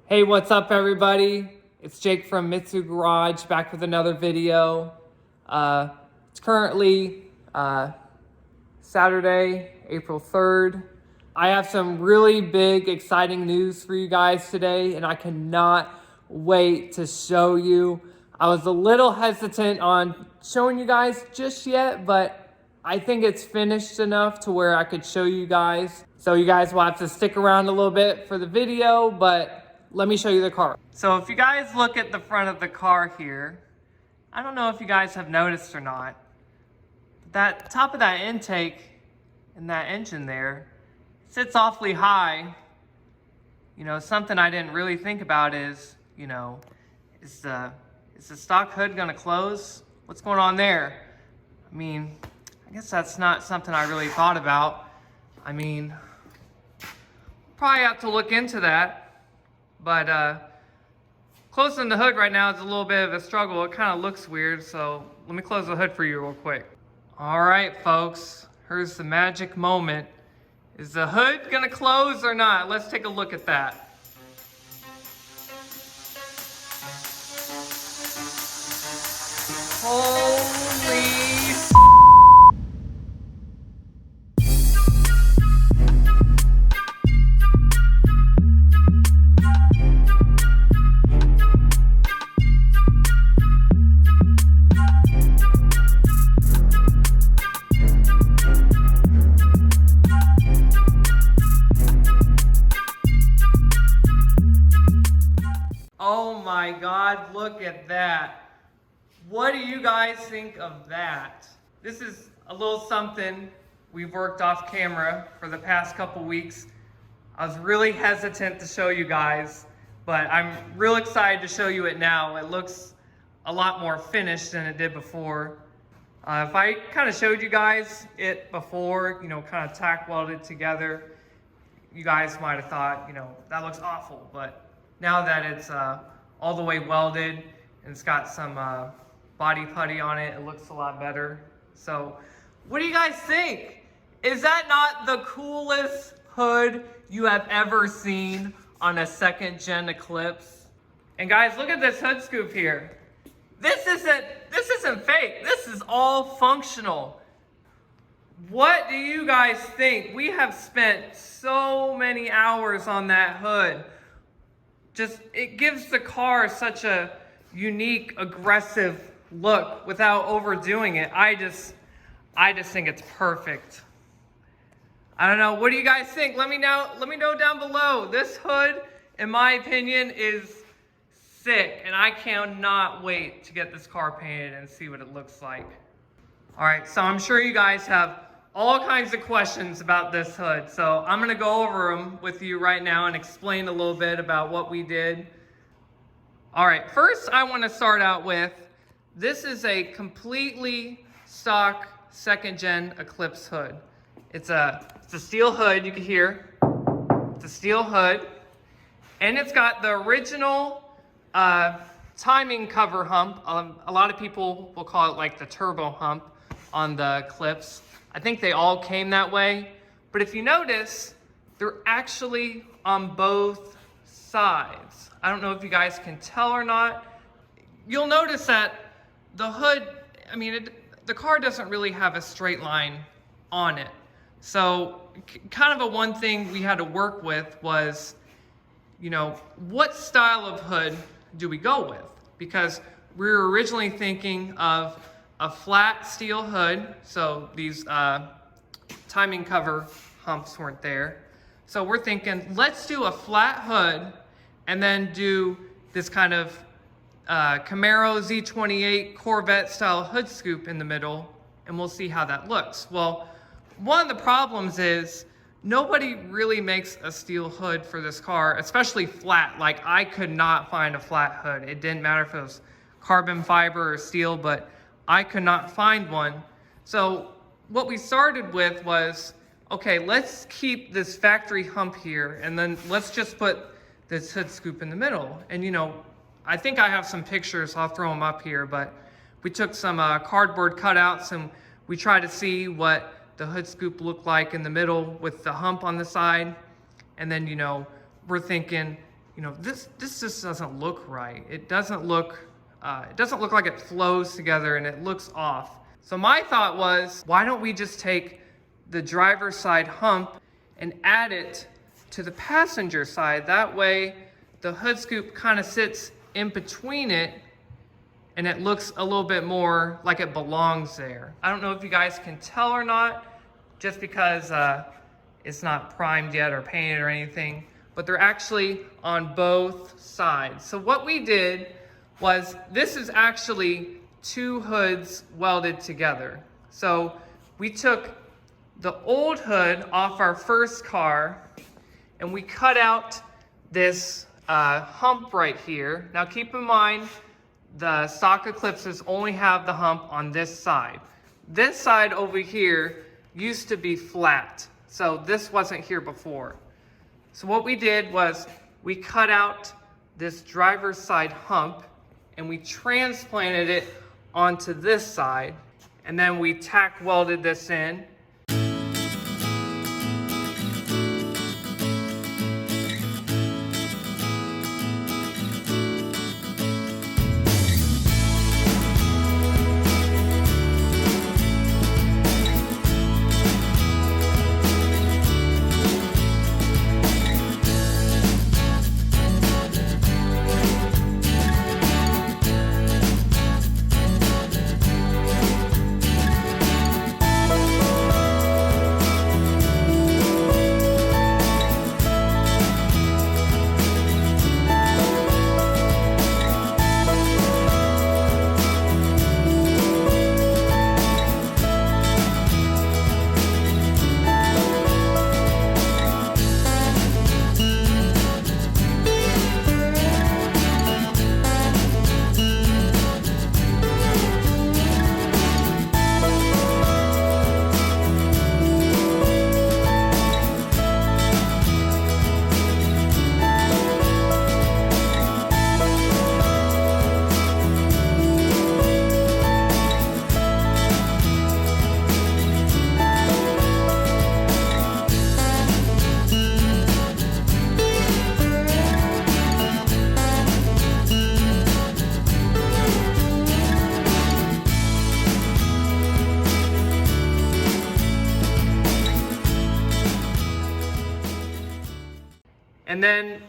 Hey, what's up everybody? It's Jake from Mitzu Garage back with another video. It's currently Saturday, April 3rd. I have some really big, exciting news for you guys today, and I cannot wait to show you. I was a little hesitant on showing you guys just yet, but I think it's finished enough to where I could show you guys. So you guys will have to stick around a little bit for the video, but let me show you the car. So if you guys look at the front of the car here, I don't know if you guys have noticed or not, that top of that intake and that engine there sits awfully high. You know, something I didn't really think about is, you know, is the stock hood gonna close? What's going on there? I mean, I guess that's not something I really thought about. I mean, probably have to look into that. But closing the hood right now is a little bit of a struggle. It kind of looks weird, so let me close the hood for you real quick. All right, folks, here's the magic moment. Is the hood gonna close or not? Let's take a look at that. Holy Oh my God, look at that. What do you guys think of that? This is a little something we've worked off camera for the past couple weeks. I was really hesitant to show you guys, but I'm real excited to show you it now. It looks a lot more finished than it did before. If I kind of showed you guys it before, you know, kind of tack welded together, you guys might have thought, you know, that looks awful, but now that it's all the way welded and it's got some body putty on it, it looks a lot better. So what do you guys think? Is that not the coolest hood you have ever seen on a second gen Eclipse? And guys, look at this hood scoop here. This isn't fake. This is all functional. What do you guys think? We have spent so many hours on that hood. Just, it gives the car such a unique, aggressive look without overdoing it. I just think it's perfect. I don't know, what do you guys think? Let me know down below. This hood, in my opinion, is sick, and I cannot wait to get this car painted and see what it looks like. All right, so I'm sure you guys have all kinds of questions about this hood. So I'm gonna go over them with you right now and explain a little bit about what we did. All right, first I wanna start out with, this is a completely stock second gen Eclipse hood. It's a steel hood, you can hear. It's a steel hood. And it's got the original timing cover hump. A lot of people will call it like the turbo hump on the Eclipse. I think they all came that way, but if you notice, they're actually on both sides. I don't know if you guys can tell or not. You'll notice that the hood, I mean, the car doesn't really have a straight line on it. So kind of a one thing we had to work with was, you know, what style of hood do we go with? Because we were originally thinking of a flat steel hood, so these timing cover humps weren't there. So we're thinking, let's do a flat hood and then do this kind of Camaro Z28 Corvette style hood scoop in the middle, and we'll see how that looks. Well, one of the problems is nobody really makes a steel hood for this car, especially flat. Like, I could not find a flat hood. It didn't matter if it was carbon fiber or steel, but I could not find one. So what we started with was, okay, let's keep this factory hump here, and then let's just put this hood scoop in the middle. And you know, I think I have some pictures, I'll throw them up here, but we took some cardboard cutouts and we tried to see what the hood scoop looked like in the middle with the hump on the side. And then, you know, we're thinking, this just doesn't look right. It doesn't look like it flows together, and it looks off. So my thought was, why don't we just take the driver's side hump and add it to the passenger side? That way the hood scoop kind of sits in between it, and it looks a little bit more like it belongs there. I don't know if you guys can tell or not, just because it's not primed yet or painted or anything, but they're actually on both sides. So what we did was, this is actually two hoods welded together. So we took the old hood off our first car, and we cut out this hump right here. Now keep in mind, the stock Eclipses only have the hump on this side. This side over here used to be flat, so this wasn't here before. So what we did was, we cut out this driver's side hump and we transplanted it onto this side, and then we tack welded this in. And then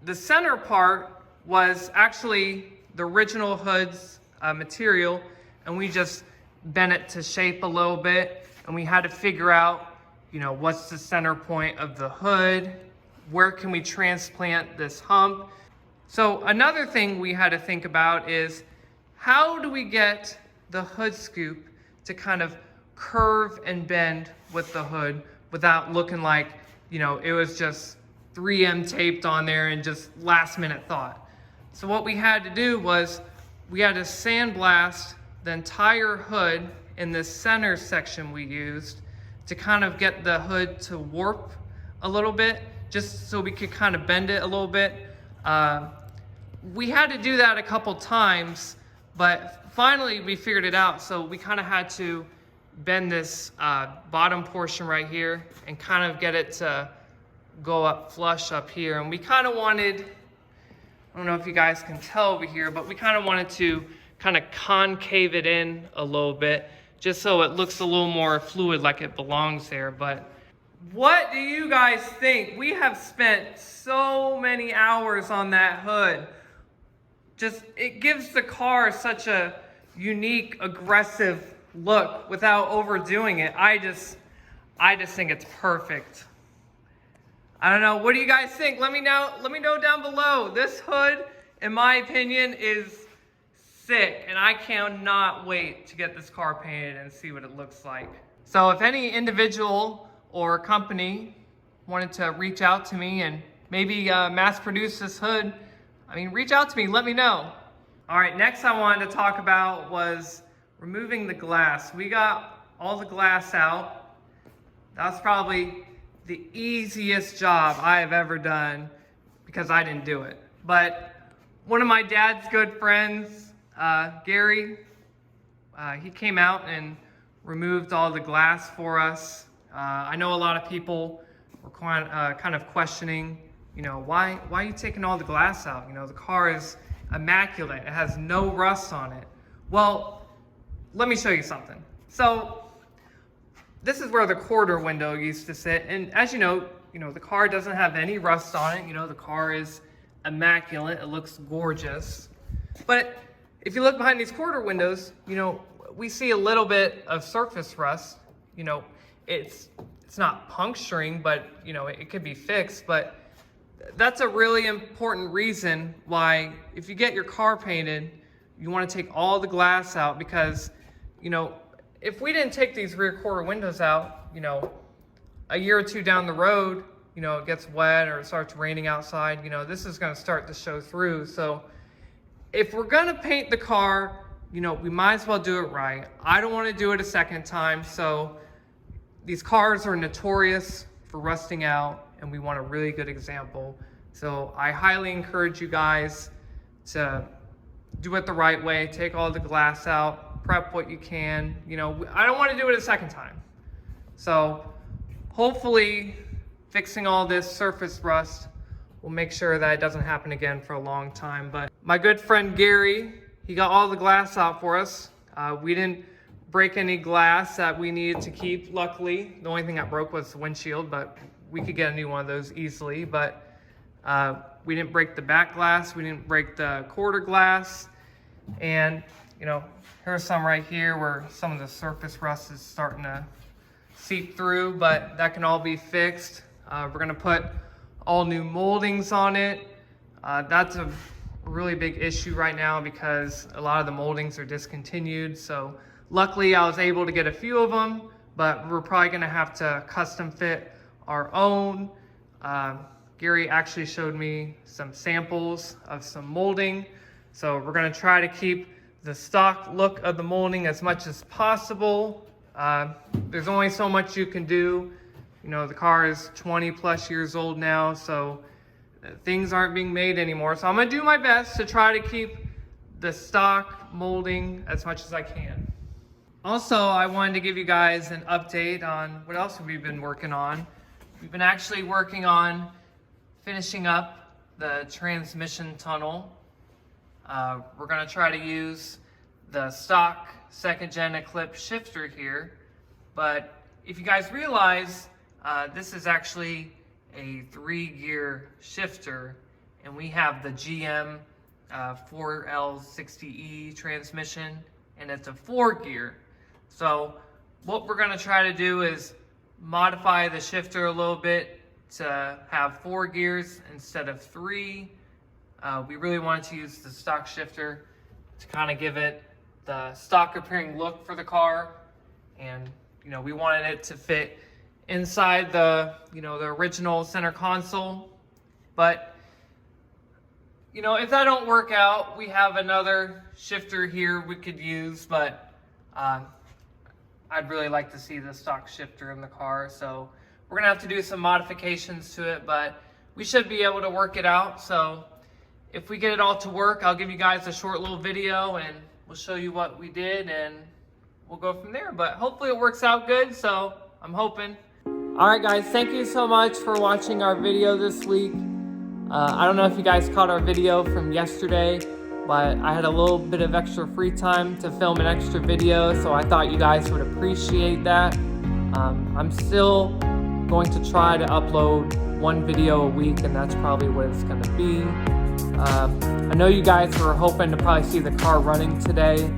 the center part was actually the original hood's material, and we just bent it to shape a little bit, and we had to figure out, what's the center point of the hood, where can we transplant this hump. So another thing we had to think about is, how do we get the hood scoop to kind of curve and bend with the hood without looking like, it was just 3M taped on there and just last minute thought. So what we had to do was, we had to sandblast the entire hood in this center section we used to kind of get the hood to warp a little bit, just so we could kind of bend it a little bit. We had to do that a couple times, but finally we figured it out. So we kind of had to bend this bottom portion right here and kind of get it to go up flush up here. And we kind of wanted, I don't know if you guys can tell over here, but we kind of wanted to kind of concave it in a little bit, just so it looks a little more fluid, like it belongs there. But what do you guys think? We have spent so many hours on that hood. It gives the car such a unique, aggressive look without overdoing it. I just think it's perfect. I don't know, what do you guys think? Let me know down below. This hood, in my opinion, is sick, and I cannot wait to get this car painted and see what it looks like. So if any individual or company wanted to reach out to me and maybe mass produce this hood, reach out to me, let me know. All right, next I wanted to talk about was removing the glass. We got all the glass out. That was probably the easiest job I have ever done, because I didn't do it. But one of my dad's good friends, Gary, he came out and removed all the glass for us. I know a lot of people were kind of questioning You know, why are you taking all the glass out? You know, the car is immaculate. It has no rust on it. Well, let me show you something. So this is where the quarter window used to sit. And as you know, the car doesn't have any rust on it. You know, the car is immaculate. It looks gorgeous. But if you look behind these quarter windows, you know, we see a little bit of surface rust. You know, it's not puncturing, but, you know, it could be fixed. But that's a really important reason why if you get your car painted, you want to take all the glass out, because, you know, if we didn't take these rear quarter windows out, you know, a year or two down the road, you know, it gets wet or it starts raining outside, you know, this is going to start to show through. So if we're going to paint the car, you know, we might as well do it right. I don't want to do it a second time. So these cars are notorious for rusting out, and we want a really good example. So I highly encourage you guys to do it the right way. Take all the glass out, prep what you can. You know, I don't want to do it a second time. So hopefully fixing all this surface rust will make sure that it doesn't happen again for a long time. But my good friend Gary, he got all the glass out for us. We didn't break any glass that we needed to keep, luckily. The only thing that broke was the windshield, but we could get a new one of those easily. But we didn't break the back glass, we didn't break the quarter glass. And, you know, here's some right here where some of the surface rust is starting to seep through, but that can all be fixed. We're gonna put all new moldings on it. That's a really big issue right now because a lot of the moldings are discontinued. So luckily I was able to get a few of them, but we're probably gonna have to custom fit our own. Gary actually showed me some samples of some molding. So we're gonna try to keep the stock look of the molding as much as possible. There's only so much you can do. You know, the car is 20 plus years old now, so things aren't being made anymore. So I'm gonna do my best to try to keep the stock molding as much as I can. Also, I wanted to give you guys an update on what else we've been working on. We've been actually working on finishing up the transmission tunnel. We're gonna try to use the stock second gen Eclipse shifter here, but if you guys realize, this is actually a 3-gear shifter, and we have the GM 4L60E transmission, and it's a 4-gear. So what we're gonna try to do is modify the shifter a little bit to have 4 gears instead of 3. We really wanted to use the stock shifter to kind of give it the stock appearing look for the car, and you know, we wanted it to fit inside the, you know, the original center console. But you know, if that don't work out, we have another shifter here we could use, but I'd really like to see the stock shifter in the car, so we're gonna have to do some modifications to it, but we should be able to work it out. So if we get it all to work, I'll give you guys a short little video and we'll show you what we did and we'll go from there. But hopefully it works out good, so I'm hoping. All right, guys, thank you so much for watching our video this week. I don't know if you guys caught our video from yesterday, but I had a little bit of extra free time to film an extra video, so I thought you guys would appreciate that. I'm still going to try to upload 1 video a week, and that's probably what it's gonna be. I know you guys were hoping to probably see the car running today.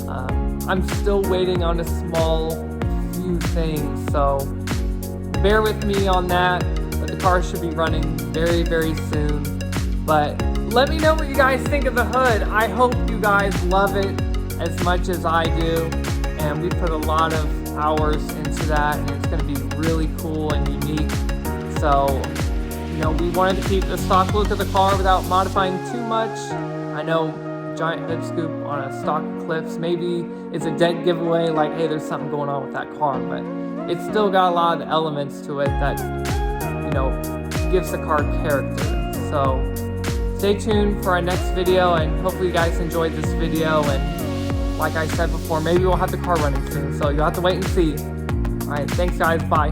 I'm still waiting on a small few things, so bear with me on that, but the car should be running very, very soon. But let me know what you guys think of the hood. I hope you guys love it as much as I do, and we put a lot of hours into that, and it's gonna be really cool and unique. So, you know, we wanted to keep the stock look of the car without modifying too much. I know giant hood scoop on a stock Eclipse maybe it's a dead giveaway, like, hey, there's something going on with that car, but it's still got a lot of the elements to it that, you know, gives the car character. So stay tuned for our next video, and hopefully you guys enjoyed this video. And like I said before, maybe we'll have the car running soon, so you'll have to wait and see. All right, thanks guys, bye.